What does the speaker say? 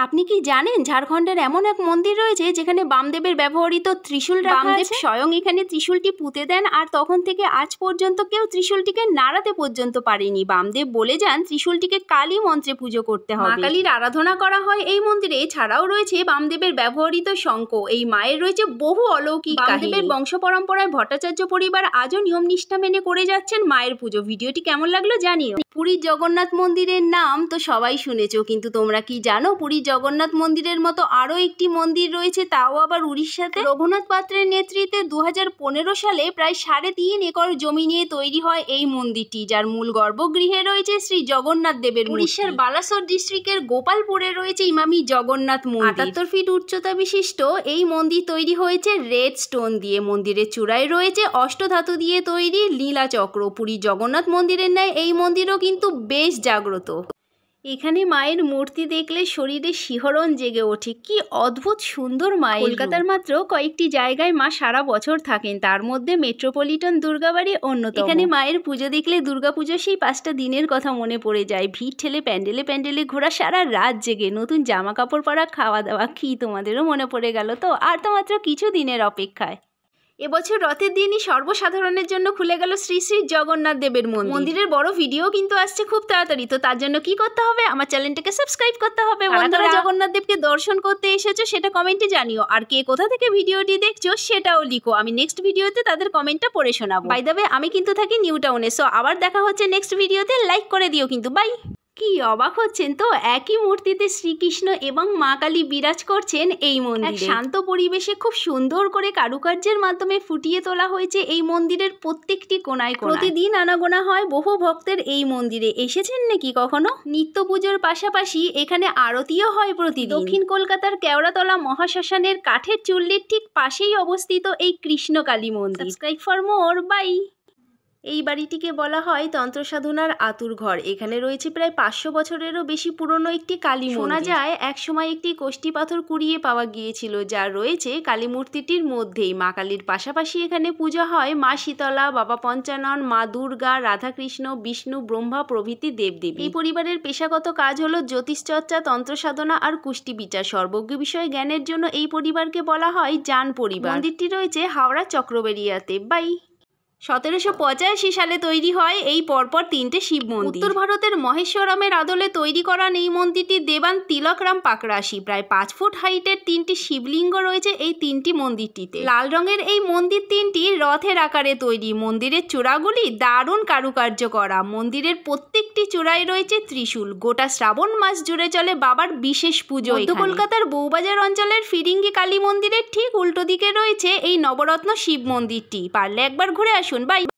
আপনি কি জানেন ঝাড়খণ্ডের এমন এক মন্দির রয়েছে যেখানে বামদেবের ব্যবহৃত ত্রিশূল রাখা আছে? বামদেব স্বয়ং এখানে ত্রিশূলটি পুঁতে দেন আর তখন থেকে আজ পর্যন্ত কেউ ত্রিশূলটিকে নাড়াতে পর্যন্ত পারেনি। বামদেব বলে যান ত্রিশূলটিকে কালী মন্ত্রে পুজো করতে হবে। মা কালীর আরাধনা করা হয় এই মন্দিরে। এছাড়াও রয়েছে বামদেবের ব্যবহৃত শঙ্খ। এই মায়ের রয়েছে বহু অলৌকিক কাহিনী। বামদেবের বংশ পরম্পরায় ভট্টাচার্য পরিবার আজও নিয়ম নিষ্ঠা মেনে করে যাচ্ছেন মায়ের পুজো। ভিডিওটি কেমন লাগলো জানিও। পুরীর জগন্নাথ মন্দিরের নাম তো সবাই শুনেছো, কিন্তু তোমরা কি জানো পুরীর জগন্নাথ মন্দিরের মতো আরও একটি মন্দির রয়েছে, তাও আবার উড়িষ্যাতে? রঘুনাথ পাত্রের নেতৃত্বে 2015 সালে প্রায় 3.5 একর জমি নিয়ে তৈরি হয় এই মন্দিরটি, যার মূল গর্ভগৃহে রয়েছে শ্রী জগন্নাথ দেবের। উড়িষ্যার বালাসোর ডিস্ট্রিক্টের গোপালপুরে রয়েছে ইমামি জগন্নাথ মন্দির। 78 ফিট উচ্চতা বিশিষ্ট এই মন্দির তৈরি হয়েছে রেড স্টোন দিয়ে। মন্দিরের চূড়ায় রয়েছে অষ্টধাতু দিয়ে তৈরি লীলাচক্র। পুরীর জগন্নাথ মন্দিরের ন্যায় এই মন্দিরও কিন্তু বেশ জাগ্রত। এখানে মায়ের মূর্তি দেখলে শরীরে শিহরণ জেগে ওঠে। কি অদ্ভুত সুন্দর মায়ের। কলকাতার মাত্র কয়েকটি জায়গায় মা সারা বছর থাকেন, তার মধ্যে মেট্রোপলিটন দুর্গাবাড়ি অন্যতম। এখানে মায়ের পুজো দেখলে দুর্গাপুজোর সেই 5টা দিনের কথা মনে পড়ে যায়। ভিড় ঠেলে প্যান্ডেলে প্যান্ডেলে ঘোরা, সারা রাত জেগে নতুন জামা কাপড় পরা, খাওয়া দাওয়া। কি তোমাদেরও মনে পড়ে গেল তো? আর তো মাত্র কিছু দিনের অপেক্ষায়। এবছর রথের দিনই সর্বসাধারণের জন্য খুলে গেল শ্রী শ্রী জগন্নাথ দেবের মন্দির। মন্দিরের বড় ভিডিও কিন্তু আসছে খুব তাড়াতাড়ি। তো তার জন্য কি করতে হবে? আমার চ্যানেলটাকে সাবস্ক্রাইব করতে হবে। বন্ধুরা জগন্নাথ দেবকে দর্শন করতে এসেছো সেটা কমেন্টে জানিও, আর কে কোথা থেকে ভিডিওটি দেখছো সেটাও লিখো। আমি নেক্সট ভিডিওতে তাদের কমেন্টটা পড়ে শোনাবো। বাই দ্য ওয়ে, আমি কিন্তু থাকি নিউ টাউনে। সো আবার দেখা হচ্ছে নেক্সট ভিডিওতে। লাইক করে দিও কিন্তু। বাই। কি অবাক হচ্ছেন তো? একই মূর্তিতে শ্রীকৃষ্ণ এবং মা কালী বিরাজ করছেন এই মন্দিরে। শান্ত পরিবেশে খুব সুন্দর করে কারুকার্যের মাধ্যমে ফুটিয়ে তোলা হয়েছে এই মন্দিরের প্রত্যেকটি কোণায় কোণায়। প্রতিদিন আনাগোনা হয় বহু ভক্তের এই মন্দিরে। এসেছেন নাকি কখনো? নিত্য পুজোর পাশাপাশি এখানে আরতিও হয় প্রতিদিন। দক্ষিণ কলকাতার কেওড়াতলা মহাশ্মশানের কাঠের চুল্লির ঠিক পাশেই অবস্থিত এই কৃষ্ণ কালী মন্দির। Subscribe for more. বাই। এই বাড়িটিকে বলা হয় তন্ত্র সাধনার আতুর ঘর। এখানে রয়েছে প্রায় 500 বছরেরও বেশি পুরনো একটি কালী মন্দির। শোনা যায় একসময় একটি কোষ্ঠী পাথর কুড়িয়ে পাওয়া গিয়েছিল, যা রয়েছে কালী মূর্তিটির মধ্যেই। মা কালীর পাশাপাশি এখানে পূজা হয় মা শীতলা, বাবা পঞ্চানন, মা দুর্গা, রাধাকৃষ্ণ, বিষ্ণু, ব্রহ্মা প্রভৃতি দেবদেবী। এই পরিবারের পেশাগত কাজ হলো জ্যোতিষচর্চা, তন্ত্র সাধনা আর কুষ্টি বিচার। সর্বজ্ঞ বিষয়ে জ্ঞানের জন্য এই পরিবারকে বলা হয় জান পরিবার। মন্দিরটি রয়েছে হাওড়া চক্রবেড়িয়াতে। বাই। 1785 সালে তৈরি হয় এই পরপর 3টে শিব মন্দির। উত্তর ভারতের মহেশ্বরমের আদলে তৈরি করা এই মন্দিরটি দেবান তিলকরাম পাকরাশি। প্রায় 5 ফুট হাইটের 3টি শিবলিঙ্গ রয়েছে এই 3টি মন্দিরটিতে। লাল রঙের এই মন্দির 3টি রথের আকারে তৈরি। মন্দিরের চূড়াগুলি দারুণ কারুকার্য করা। মন্দিরের প্রত্যেকটি চূড়ায় রয়েছে ত্রিশূল। গোটা শ্রাবণ মাস জুড়ে চলে বাবার বিশেষ পুজো। মধ্য কলকাতার বউবাজার অঞ্চলের ফিরিঙ্গি কালী মন্দিরের ঠিক উল্টো দিকে রয়েছে এই নবরত্ন শিব মন্দিরটি। পারলে একবার ঘুরে আসুন। বাই।